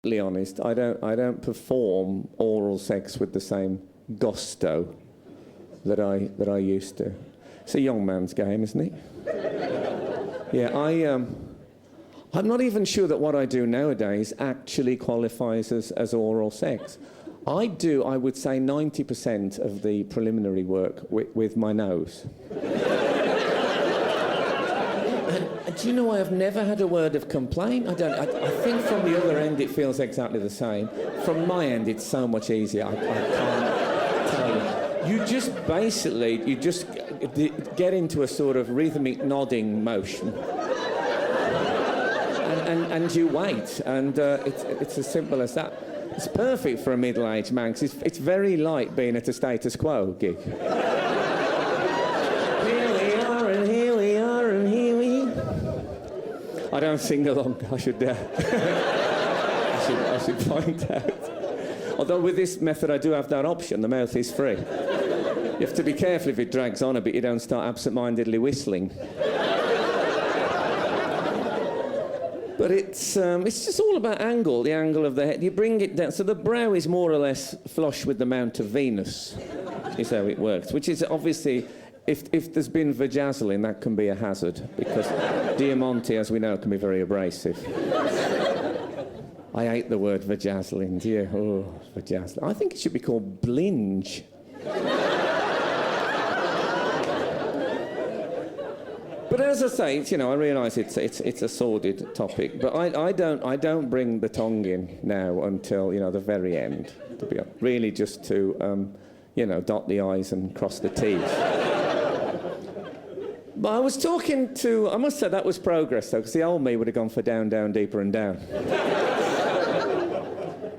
honest, I don't perform oral sex with the same gusto that I used to. It's a young man's game, isn't it? Yeah, I'm not even sure that what I do nowadays actually qualifies as oral sex. I would say, 90% of the preliminary work with my nose. And do you know, I have never had a word of complaint. I think from the other end it feels exactly the same. From my end it's so much easier. I can't tell you. You just get into a sort of rhythmic nodding motion. And you wait, and it's as simple as that. It's perfect for a middle-aged man, because it's very light being at a status quo gig. Here we are, and here we are, and here we... I don't sing along, I should I should point out. Although with this method I do have that option, the mouth is free. You have to be careful if it drags on a bit, you don't start absent-mindedly whistling. But it's just all about angle, the angle of the head. You bring it down, so the brow is more or less flush with the mount of Venus, is how it works, which is obviously, if there's been vajazzling, that can be a hazard, because Diamante, as we know, can be very abrasive. I hate the word vajazzling, do you? Oh, vajazzling. I think it should be called blinge. But as I say, you know, I realise it's a sordid topic, but I don't bring the tongue in now until, you know, the very end, to be honest. Really just to, you know, dot the I's and cross the T's. But I was talking to, I must say that was progress though, because the old me would have gone for down, down, deeper and down.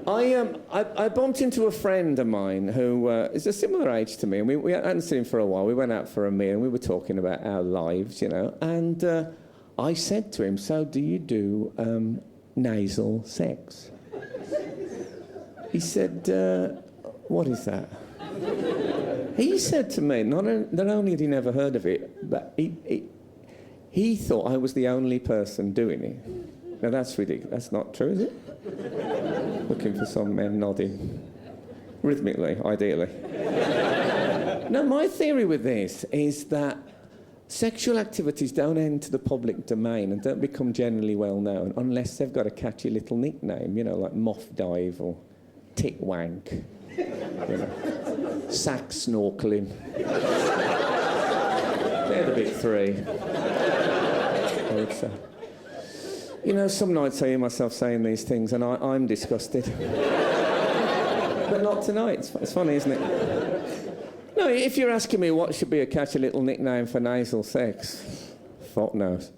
I bumped into a friend of mine who is a similar age to me, and we hadn't seen him for a while. We went out for a meal, and we were talking about our lives, you know, and I said to him, so do you do nasal sex? He said, what is that? He said to me, not only had he never heard of it, but he thought I was the only person doing it. Now that's ridiculous. That's not true, is it? Looking for some men nodding. Rhythmically, ideally. No, my theory with this is that sexual activities don't enter the public domain and don't become generally well known unless they've got a catchy little nickname, you know, like Moth Dive or Tit Wank, you know, Sack Snorkeling. They're the big three, I would say. You know, some nights I hear myself saying these things and I'm disgusted. But not tonight. It's funny, isn't it? No, if you're asking me what should be a catchy little nickname for nasal sex, fuck knows.